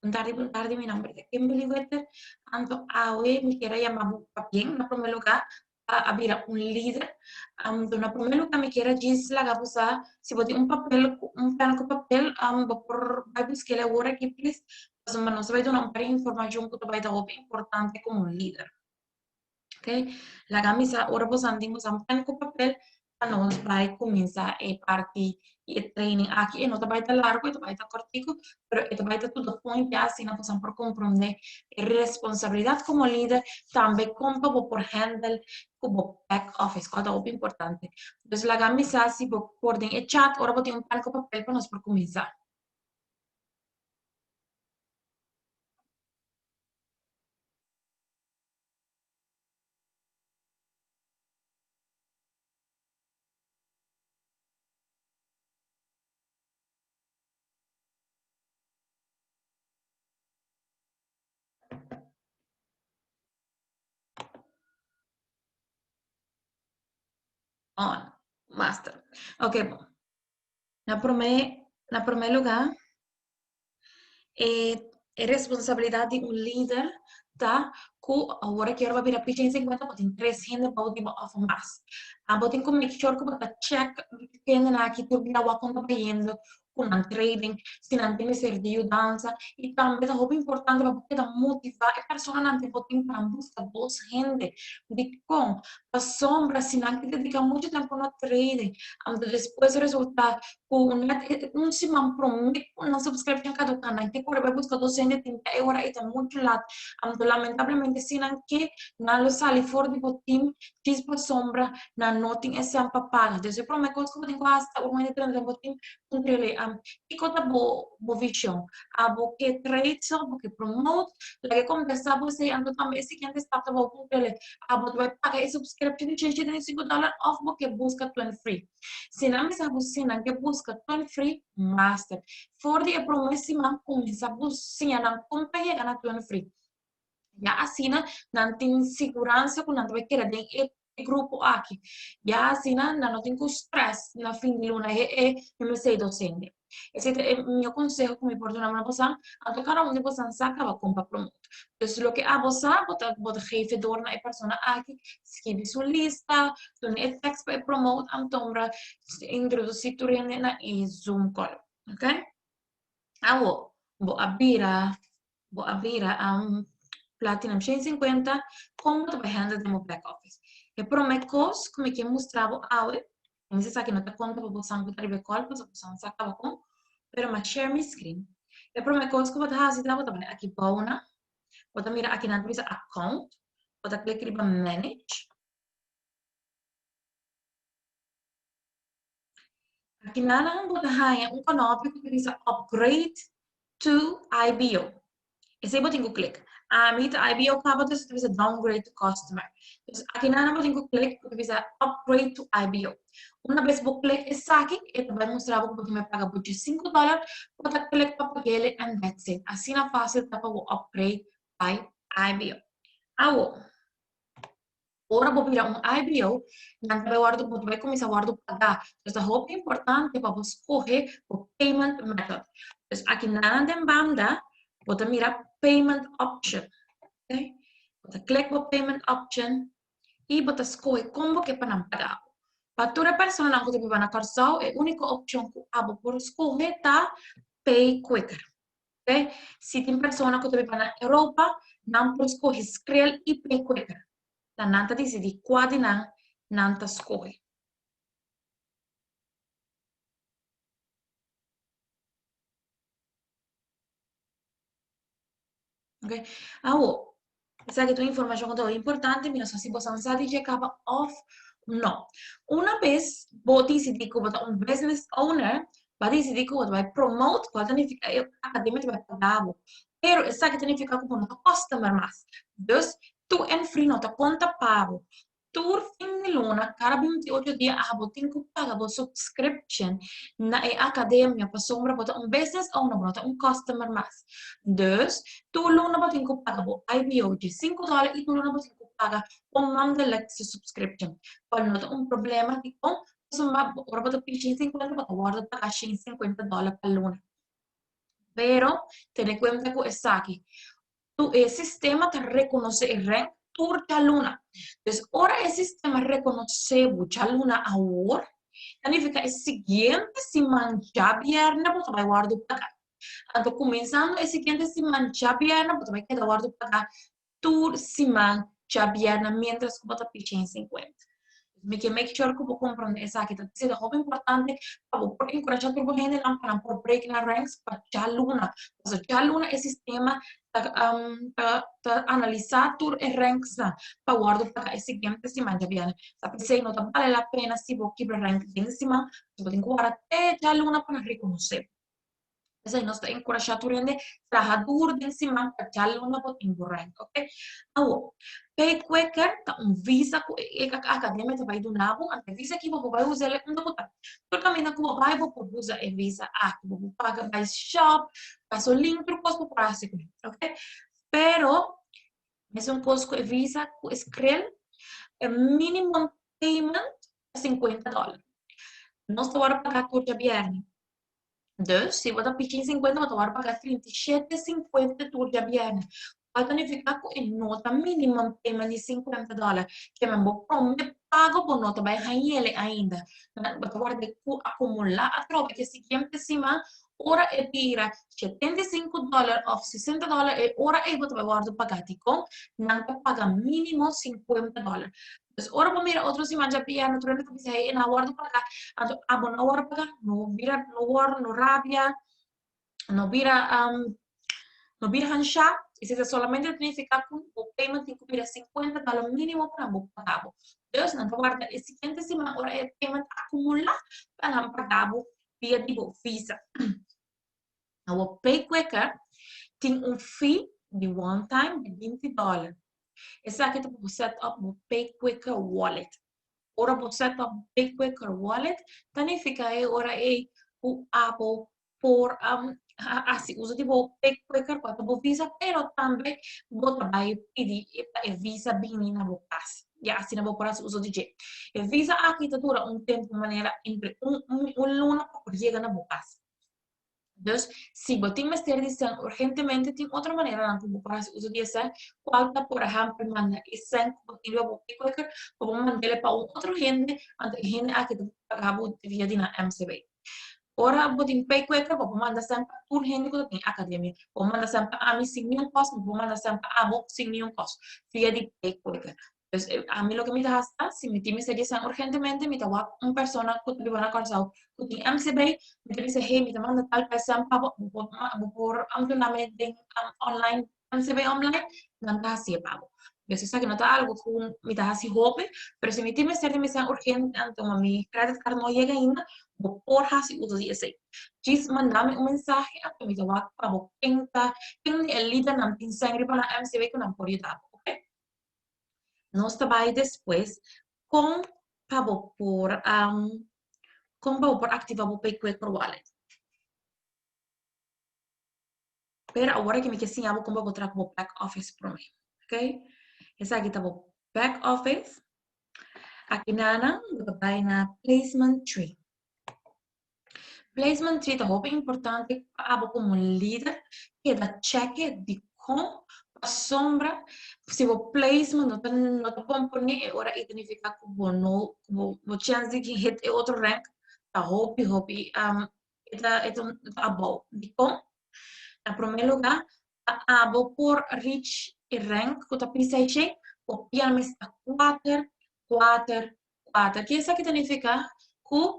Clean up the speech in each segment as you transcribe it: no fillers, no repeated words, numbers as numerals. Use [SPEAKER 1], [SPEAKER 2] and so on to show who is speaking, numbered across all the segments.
[SPEAKER 1] Buenas tardes, mi nombre es Kimberly Wetter. Ando hoy me quiero llamar bien. En primer lugar, a ver un líder. En primer lugar, me quiero decir la gabusa. Si vos tienes un papel, un plano con papel, por vai buscar agora aqui, please. Pues, nos vai dar uma informação que vai dar importante como um líder. Ok? La camisa, ahora vos andimos a un plan con papel, para nos vai começar a parte e training aqui, não vai estar largo, vai estar cortico, pero vai estar tudo point assim, na posição por compreender responsabilidade como líder, também como por handle, como back office, coisa muito importante. Então, la camisa, se vos podem e chat, agora vou ter um plan com papel para nós por começar. On, master. Ok, bom. Na primeiro lugar, é responsabilidade de um líder, tá? Que agora que eu vou virar pitch em 50, tem 300 para o tipo of mass. Tem que make sure que você check que ainda aqui tu vira o conta bem com um trading, se não tem serviço dança e também é muito importante para você motivar a pessoa não tem poder para buscar boas gente de com a sombra se não que dedica muito tempo no trading, depois o resultado com um se promete uma subscrição cada canal que por vai buscar 230 euros e está muito lá, lamentavelmente se não que não sai fora de botim chispa sombra na noting é sempre paga. Então, para uma coisa que eu tenho hasta o momento de botim controle e conta bo vision a bo que trade só bo que promote lá que começa você ando também se quem está para o controle a bo vai pagar esse subscription de $65 off bo que busca 20 free se não me sabe se não que busca 20 free master for de promessa man começa buscar não compra e ganha 20 free já assina não tem segurança com não vai querer grupo aqui já assina não tem stress na fim de luna me sei docente. Ese es mi consejo que me porta una persona, a tocar a una persona saca va compra promote. Entonces lo que hago sa, bota jefe dorna e persona aqui, escreve sua lista, dona e text para promote am tombra, introduzir tu na e Zoom call, ok? Awo, bo abira Platinum 150, como tu vai handle demo back office. E promete como que mostrava awe, você sabe que não te conta para você não ter call, para você não sacar com, pero ma share my screen. E promete que você fazer também aqui bauna, você mira aqui na tua account, você clica em manage. Aqui na você hanya canal que diz upgrade to IBO. Esse aí eu clique. Meet IBO acaba de ser downgrade to customer. Então, aqui na eu tenho clique porque diz upgrade to IBO. Uma vez eu clique esse aqui, ele vai mostrar o que me paga por $5, vou clicar para pagar ele and that's it. Assim é fácil para o upgrade by IBO. Ora vou virar um IBO, não vai começar a guardar pagar. Então, é importante para você escolher o payment method. Então, aqui na banda, você mira payment option. Okay? Você clica no payment option e você escolhe como que para pagar. Para toda pessoa que você vai na cartão, a única opção que você pode escolher é Pay Quicker. Okay? Se tem pessoa que você vai na Europa, não pode escolher Skrill e Pay Quicker. La nanta dice di qua di nanta escolhe. Ok? Awo, sabe que tua informação é importante, mas se você não sabe que acaba off, não. Uma vez, você decide que você é um business owner, vai decidir que você vai promote, qual significa academia vai pagar. Pero, essa que significa que você não customer mais. Então, tu em free não te conta pago. Tur fin de luna, cada 28 dias, você tem que pagar a subscription na academia para sombra botar um business owner, botar um customer mais. Dus, tu luna você tem que pagar o IBO de $5 e tu luna você tem que pagar o monthly subscription. Quando não tem problema, tipo, você vai botar 50 para guardar $50 para luna. Pero ten en cuenta que es aquí. El sistema te reconoce el rank por luna. Entonces, ahora el sistema reconoce mucha luna ahora. Significa el siguiente semana já viernes, você vai guardar para cá. Então, começando el siguiente semana já viernes, você vai quedar guardar para cá. Toda semana já viernes, mientras que você picha em 50. Me que make sure que vou compreender essa aqui. Então, é muito importante para vou encorajar todo mundo para por break na ranks para já luna. Então, já luna é sistema para analisar tudo os ranks para guardar para esse seguinte semana já viene. Sabe se não vale a pena se vou quebrar rank de semana, você tem que guardar até já luna para reconhecer. Kasi nós está encorajado rende trabajador din si man pagkalo na po timburang, okay? Awo, pay quicker ta visa ko academia ta vai do nabo, ante visa que vou vai usar ele quando botar. Por caminho que vou vai vou usar e visa aqui, vou pagar vai shop, passo link pro posto prático, okay? Pero es un posto e visa com escrel minimum payment $50. Nós estamos pagar por viernes. Dus, se você pedir 50, você vai pagar 37,50 por dia viernes. Vai significar que a nota mínima payment de $50, que é meu promete pago por nota, vai ganhar ainda. Você vai ter que acumular a troca, que seguinte semana, ora é tira $75 ou $60, e ora é você vai pagar, com, não paga mínimo $50. Então, ora vamos mirar outro semana já pia no treino que você aí na hora do pagar, então abo na hora pagar, no vira no hora no rabia, no vira hanchar, e se solamente significa que o payment tem que virar $50 mínimo para o pagar. Então, não guarda esse seguinte semana ora é payment acumular para pagar via tipo Visa. O Pay Quicker tem fee de one time de $20. Esse aqui é para set up o Pay Quicker Wallet. Ora po set up Pay Quicker Wallet, significa ora é o Apple por assim usa tipo Pay Quicker para o Visa, pero também você vai pedir a Visa bem na boca. E assim na boca usa DJ. A Visa aqui dura tempo maneira entre luna para chegar na boca. Dus, se você tem uma urgentemente, tem outra maneira de comprar uso de essa, qual por exemplo, manda esse que você qualquer, ou mandar para outro gente, gente aqui do pago via na MCB. Ora, você pay qualquer, você manda sempre por gente que tem academia, ou manda sempre a mim sem nenhum custo, ou manda sempre a você sem nenhum custo, via de pay qualquer. Entonces, a mí lo que me da hasta, si me tiene dicen urgentemente, me da una persona que te van a causar, que tiene MCB, me dice, hey, me manda tal persona por online, MCB online, no da así pago. Yo sé que no está algo que me da así hope, pero si me tiene me dicen urgente, entonces mi credit card no llega ainda, vou por así uso de ese. Diz, mandame un mensaje, a que me da para quem é el líder não tem sangue para a MCB que não pode dar. Nós trabalhamos depois com por ativar o Pay Quicker Wallet. Pero agora que me ensinava como vou trazer o back office para mim, ok? Esse aqui está o back office. Aqui vai na placement tree. Placement tree é muito importante para como líder que dá cheque de como a sombra, se o placement não te compõe, agora significa que o chance de que hit é outro rank, tá hope, é above. De como, em primeiro lugar, above por reach e rank, que está pensando, o piano está 4. Que isso aqui significa que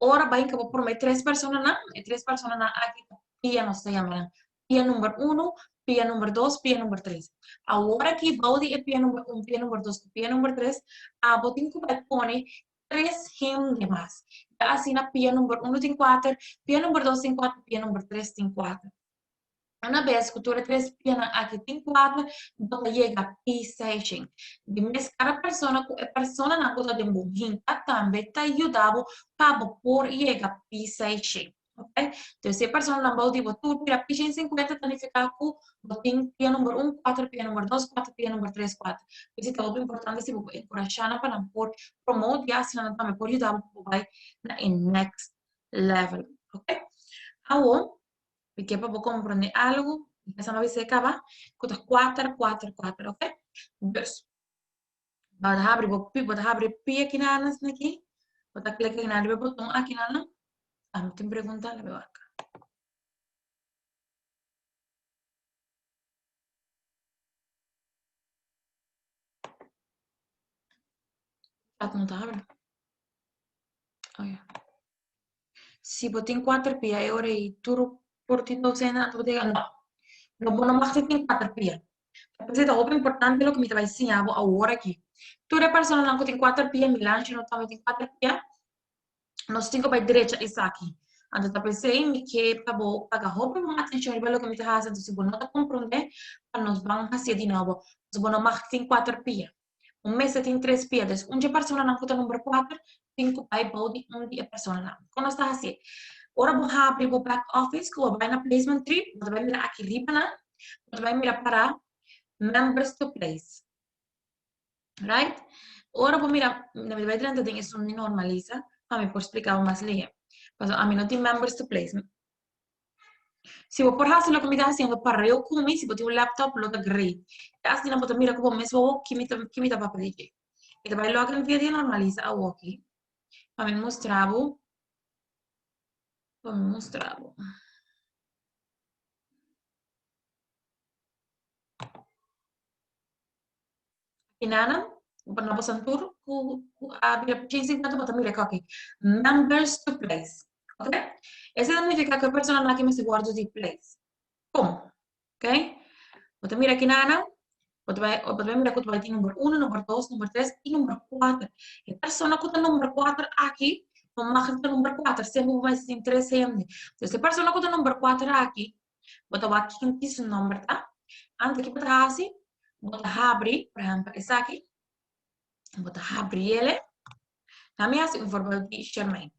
[SPEAKER 1] ora vai que por me 3 pessoas aqui, piano se chama, piano número 1, pia número 2, pia número 3. Agora que vou de pia número 1, pia número 2, pia número 3, vou ter que pôr 3 rimas de mais. Assim, na pia número 1 tem 4, pia número 2 tem 4, pia número 3 tem 4. Uma vez que tu 3 pianos aqui tem 4, você chega a P6. De mês, cada pessoa na coisa de morrer, também está ajudando para pôr chegar a P6. Okay? Então, se a pessoa não vai dizer, tu tira P 50, significa que tem pia número 1, 4, pia número 2, 4, pia número 3, 4. Isso é muito importante se você encorajar para pôr promote e assim também pode ajudar para vai na next level. Ok? Agora, Porque para compreender algo, essa não vai ser acabar, custa 4, 4, 4, ok? Dus, wat abrir pia aqui na anas aqui, bota clicar na botão aqui na anas, tem pergunta, leva acá. Chat não está abrindo. Olha. Se botem 4 pia, eu orei tudo por ti, não sei nada, não. Não mais tem 4 pia. Mas é algo importante lo que me vai ensinar agora aqui. Toda pessoa não tem 4 pia, Milan, não tem 4 pia, nós temos para a direita isso aqui. Então, eu pensei que para pagar roupa, uma atenção para o que me está fazendo, se você não está compreendendo, nós vamos fazer de novo. Se você não tem 4 pia. Mês tem 3 pia, então, uma pessoa não está número 4, 5 pai, pode, uma pessoa não. Quando está assim, ora vou abrir o back office, que vai na placement tree, você vai mirar aqui riba, você vai mirar para members to place. Right? Ora vou mirar, na verdade, ainda tem isso não normaliza, para me explicar mais ali. Mas a mim não tem members to place. Se eu por hacer lo que me está haciendo para eu comer, se eu tenho um laptop, lo que great. Assim não vou mirar como mesmo que me está para pedir. Então vai logo em vez de normaliza a aqui. Para me mostrar, para me mostrar. Inana, para nós santur, a vida precisa de botar mira aqui. Members to place. Ok? Isso significa que a pessoa não aqui me se guarda de place. Como? Ok? Botar mira aqui nana. Vai mirar que vai ter número 1, número 2, número 3 e número 4. A pessoa que tem número 4 aqui, não vai ter número 4, sempre vai ser interessante. Então, se a pessoa que tem número 4 aqui, bota aqui em esse número, tá? Antes que bota assim, bota abre, por exemplo, esse aqui, bota abre ele, também assim, forma de Germain.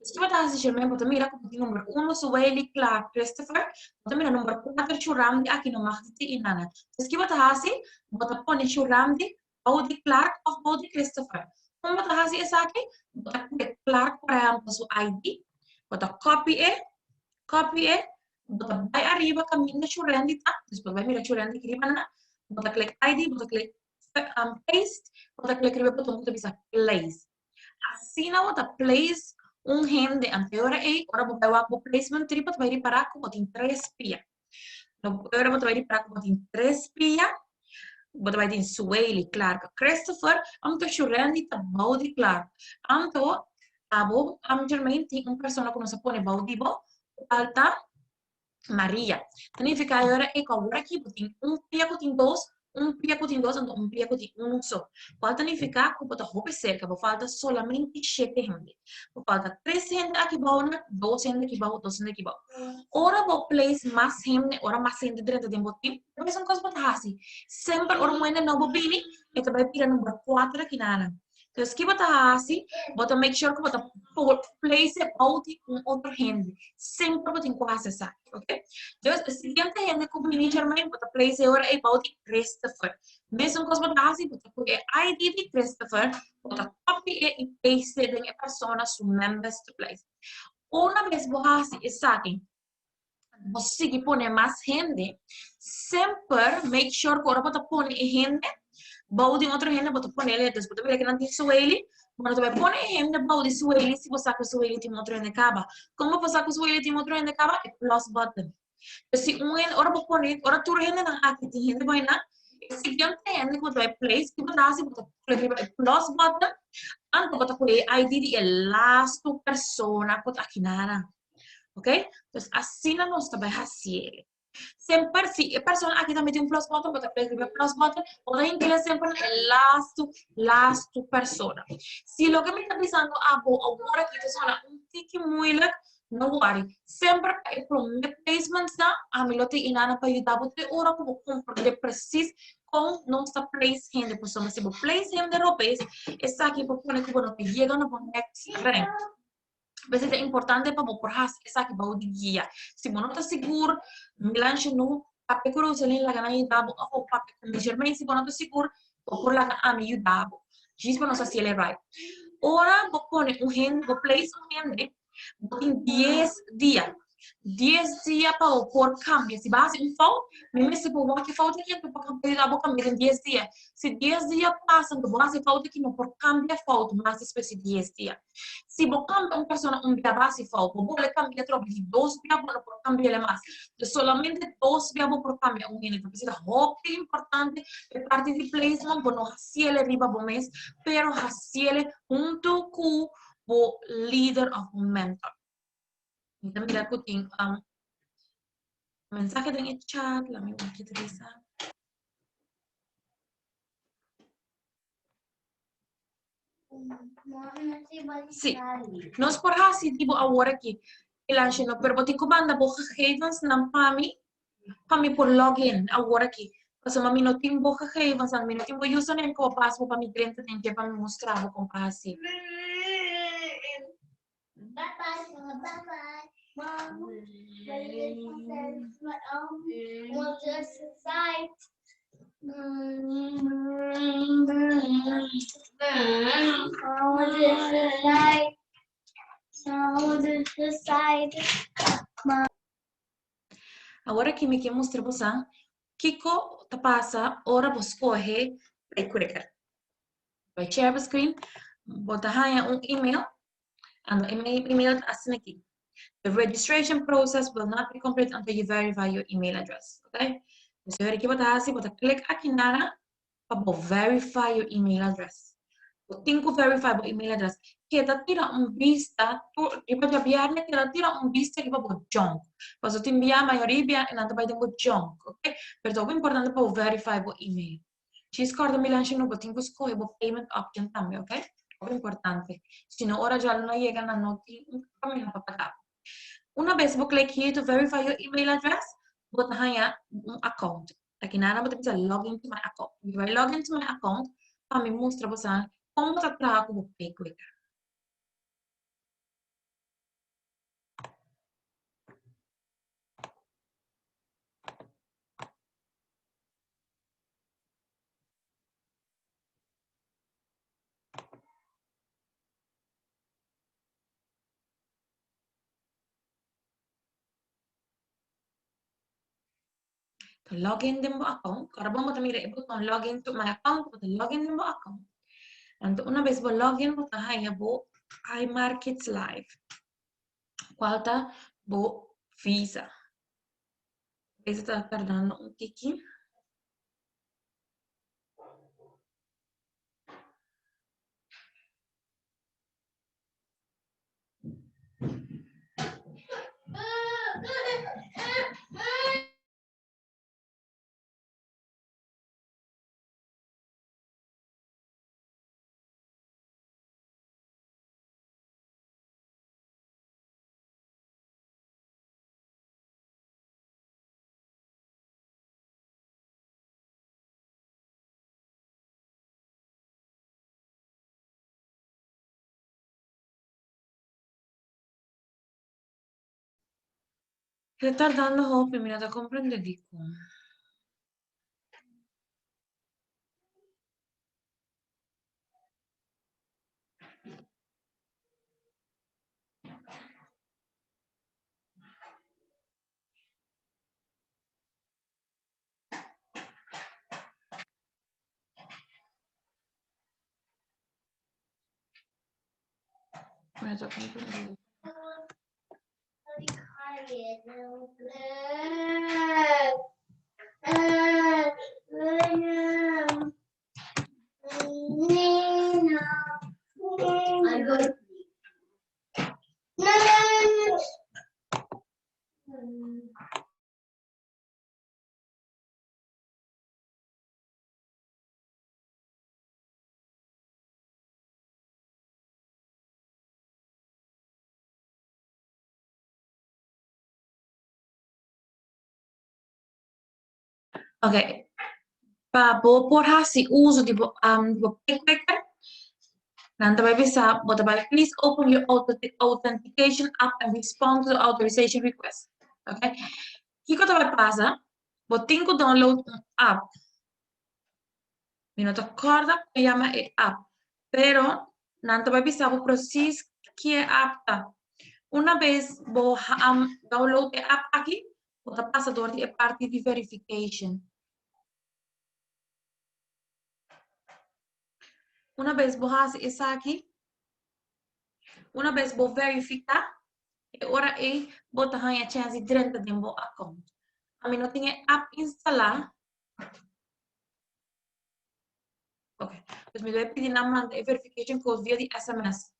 [SPEAKER 1] Se bota assim, Germain, bota mira que número 1, Sueli, Clark, Christopher, bota mira número 4, Churamdi, aqui no Mahdi e Nana. Se bota assim, bota põe Churamdi, Baudi Clark of Baudi Christopher. Kung matahasi sa akin, bota Clark para su ID, bota copy e, bota vai arriba kami na Churamdi ta, depois vai mira Churamdi kiriba na, bota click ID, bota click paste, bota click riba botão que bisa place. Assim não bota place rende anterior e ora bota o placement tripa vai reparar que bota em 3 pia. Agora bota vai reparar que bota em 3 pia. Bota vai ter Sueli, Clark, Christopher, anto Shurandi ta Baudi Clark. Anto abo Germain tem pessoa que não se põe Baudi bo, alta Maria. Significa agora é que agora aqui tem pia que tem dois, pia que tem dois, então pia que tem só. Qual significa que bota roupa cerca, vou falta solamente 7 gente. Vou falta 3 gente aqui bauna, 2 gente aqui bauna, 2 gente aqui bauna. Ora vou place mais gente, ora mais gente dentro de botim. Mas são coisas botar assim. Sempre ora moeda não vou bini, e também pira número 4 aqui na ana. Então, se bota assim, bota make sure que bota place out com outro gente. Sempre bota em quase essa, ok? Então, a seguinte gente que o manager também bota place ora é about Christopher. Mesmo que bota assim, bota o ID de Christopher, bota copy e paste de pessoa su members to place. Uma vez você assim, está aqui, você que põe mais gente, sempre make sure que agora bota põe gente. Baudi outro gente, bota põe ele, depois bota que não tem Sueli, mas tu vai pôr gente, baudi Sueli, se você sabe que Sueli tem outro gente acaba. Como você sabe que Sueli tem outro gente acaba? É plus button. Se gente, ora vou pôr, ora tu gente não aqui tem gente vai na, se gente gente que você vai place, que você assim, bota plus button, antes bota pôr ID de last persona que aqui nada. Ok? Então, assim nós também fazemos. Sempre, se a pessoa aqui também tem plus button, bota plus button, ou em inglês sempre last persona. Se lo que me está dizendo agora que pessoa tique muito, não worry. Sempre é para o placement da a mim lote inana para ajudar você ora como compreender preciso com nossa place hand pessoa, mas se o place hand de roupas, essa aqui para pôr que não chega no next rank. Mas é importante para por essa que vai de guia. Se você não está seguro, melange no papel cruz ali lá na idade ou papel measurement se você não está seguro, por lá na me idade. Diz para nós se ele é right. Ora, vou pôr hand, vou place hand em 10 dias. 10 dias para por cambio. Se base um foto, mesmo se por que foto aqui, tu pode cambiar em 10 dias. Se 10 dias passam, tu base foto aqui, não por cambia foto, mas espécie de 10 dias. Se você cambia uma pessoa dia base foto, você cambia troca de 2 dias por cambiar mais. Solamente 2 dias por cambiar minuto. Precisa é importante, é parte de placement, você não haciele riba por mês, pero haciele junto com o líder of mentor. Então, mira que tem mensaje en el chat, la misma que Teresa. Sì, non sporrasi tipo a ora che lasciano per boti comanda bo gegevens na pami por login a ora che cosa ma mino timbo gegevens al mino timbo username ko password pa mi cliente tem que pa mi mostravo com passi. Bye bye. Mom, was just site. Agora que me quer mostrar você, Kiko tá passa, ora você corre, vai quicker. Vai share the screen, bota aí email, and email assim aqui. The registration process will not be complete until you verify your email address, okay? Você vai aqui botar assim, bota click aqui nada, para verify your email address. Tem que verify your email address. Kita tira vista, iba a biarne, kita tira vista iba po junk. Paso ti invia maioria e nanto vai tempo junk, ok? Perto è importante per verify your email. Ci scordo mi lanci no botin ko scoe bo payment option tambe, ok? È importante. Se no ora già non llega na noti, kami na papatap. Una vez vou click here to verify your email address, vou hanya account. Aqui nada, vou bisa login to my account. If I log into my account, kami mostra você como tratar com o PayQuick. To login din mo account, karabang mo tamira ibutang login to my account, to login din mo account. And una vez bo login mo tahaya bo iMarkets Live. Qualta bo Visa. Visa tá tardando tiki. Retardando hope, mi da comprendere di come. Mi da comprendere. Ok, para por hasi uso di PayQuicker, nanti vai bisa, bota vai please open your authentication app and respond to the authorization request. Ok? Que cosa vai passa? Botin ko download app. Mi non ti accorda che chiama app, però nanti vai bisa o process che è app. Una vez vos download the app aqui, você passa door die parte de verification. Uma vez vos hace isso aqui, uma vez vos verificar, ora aí bota a chance de dentro de meu account. A mim não tinha app instalar. Ok, dus me doy pedir na manda a verification code via de SMS.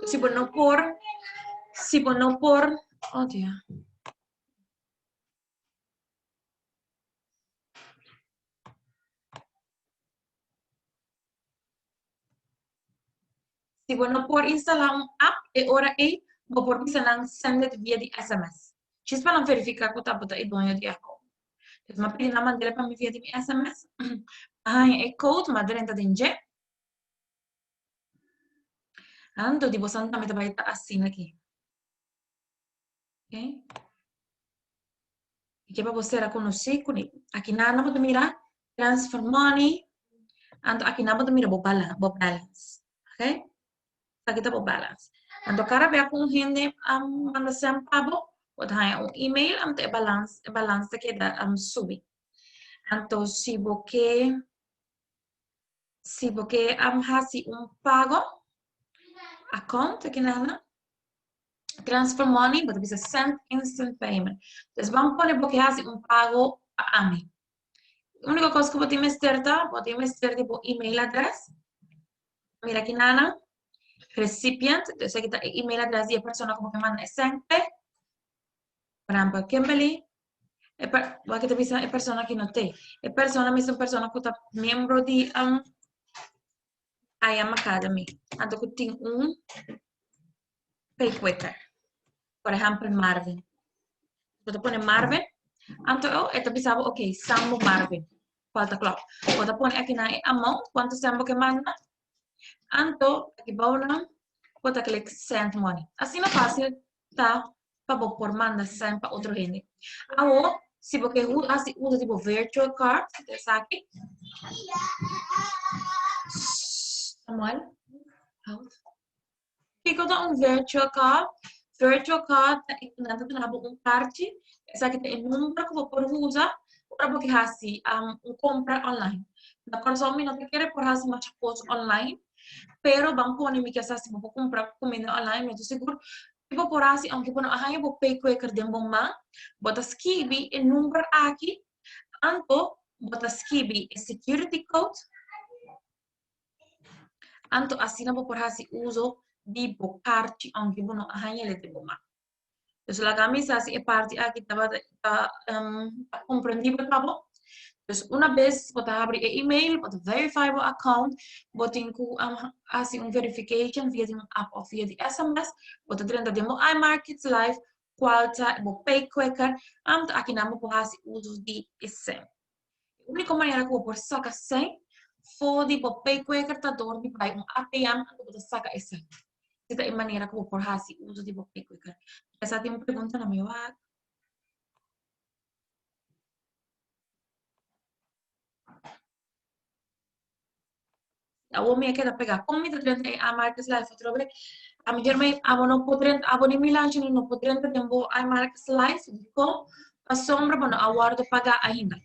[SPEAKER 1] Se por não pôr, oh dia. Se por não pôr instalar app, ora aí vou por instalar send it via de SMS. Ci para não verificar que tá bota e donho de account. Dus me pedir na manda para me via de SMS. Ai, é code, mas dentro de inje. Ando di bosan kami tabay taasin aqui. Ok? E que para você era conhecer com ele. Aqui na não pode mirar transfer money. Ando aqui na pode mirar bo balance. Ok? Aqui tá bo balance. Ando cara vea com gente manda sem pago. Pode hanya email am te balance que da subi. Ando se porque hasi pago account aqui na transfer money, but bisa send instant payment. Dus vamos poner porque hace pago a mí. La única cosa que podemos meter tipo email address. Mira aquí nana, recipient, entonces aquí está email address de la persona como que manda sempre. Por ejemplo, Kimberly, aquí te dice la persona que no te. La persona es una persona que está miembro de I Am Academy. Entonces, que tiene un pay quicker. Por ejemplo, Marvin. Você põe Marvin. Então, eu pensava, ok, sambo Marvin. Falta claro. Você põe aqui na amount, quanto sambo que manda. Então, aqui bauna, você clica send money. Assim é fácil, tá? Para por manda send para outro gente. Agora, se você usa tipo virtual card, sabe? Samuel? Fica um virtual card. Virtual card, nanti nabo um card, essa aqui tem número que você usa para você fazer compra online. Na consome não quer por fazer mais coisas online, pero banco nem me quer se você comprar comida online, mas seguro tipo por assim, aunque você não vou pay com o dembo ma, bota skibi o número aqui, anto bota skibi o security code, anto assim não vou por fazer uso di card, aunque você não le dembo ma. Dus la camisa si parte aquí estaba comprendido tabo. Dus una vez bota abrir email, bota verify bo account, botin ku asi verification via the app of via the SMS, bota dentro de mo iMarkets Live, qualta bo pay quicker, aqui na mo hasi uso di esse. A única maneira que eu por sacar sem for di bo pay quicker tá dor di pai ATM bota saca esse. Esta é a maneira que eu por hasi uso di bo pay quicker. Essa tem uma pergunta na meu Abo me queda pegar comida dentro a Marcus Life outra vez. A mulher me abo não poder abo nem milanche não poder tempo a Marcus Life com a sombra para a guarda pagar ainda.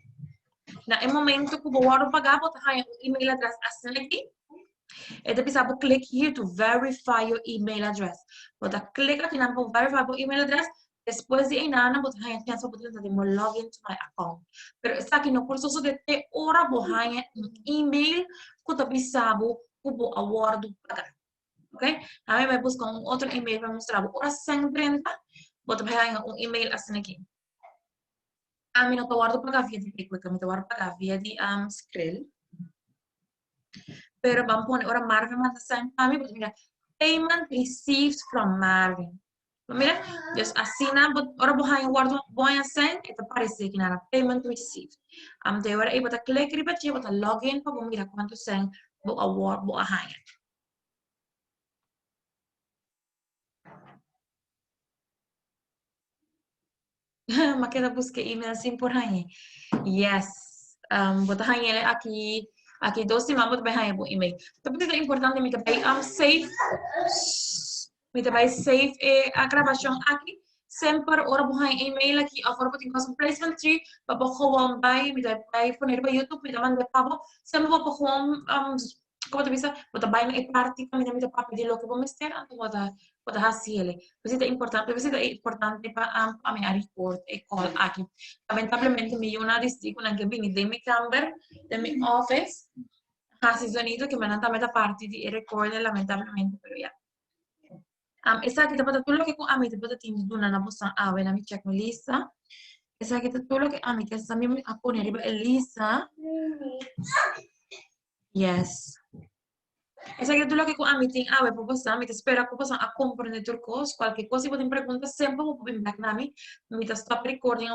[SPEAKER 1] Na momento que o guarda pagar bota aí o email address assim aqui. E depois abo click here to verify your email address. Bota clica aqui na verify your email address. Depois de nada, bota aí a chance de login to my account. Pero está aqui no processo de ter hora bohanha email que tu bisabo kubo award pagar. Ok? A mim vai buscar outro email para mostrar hora 130, bota aí email assim aqui. A mim não tô guardo pagar via de Quick, eu tô guardo pagar via de Skrill. Pero vamos pôr ora Marvin manda sempre a mim, mira, payment received from Marvin. Mira, just assina, ora bohanha guardo bohanha sen, ito aparece aqui na payment received. De ora aí bota click riba che bota login para mira quanto sen bo award bo ahanha. Makita busque email assim por aí. Yes. Bota hanha aqui Aqui, 12 mamot bay haya po email. Tapi itu importante mi bay safe. Mi bay safe a gravação aqui. Sempre ora buhay email aqui, a forma de fazer placement tree, para gewoon bay, mi bay poner ba YouTube, mi manda pabo, sempre para gewoon como te bisa, bota bay na party, mi papo de lo que vamos ter, anto bota hasiele. Visita importante para a minha record e call aqui. Lamentablemente mi una district na que vini de mi camber, de mi office, hasi sonido que me han dado parte di record lamentablemente, pero ya. Esa kita pada tulo ke ko ami te pada tindi duna na bosan awe na mi check mi lista. Esa kita tulo ke ami ke sa mi ako ni riba Elisa. Yes. Esa kita tulo ke ko ami ting awe po bosan mi te espera ko bosan a comprender turcos, qualquer coisa pode me perguntar sempre vou vir back na mi. Mi te stop recording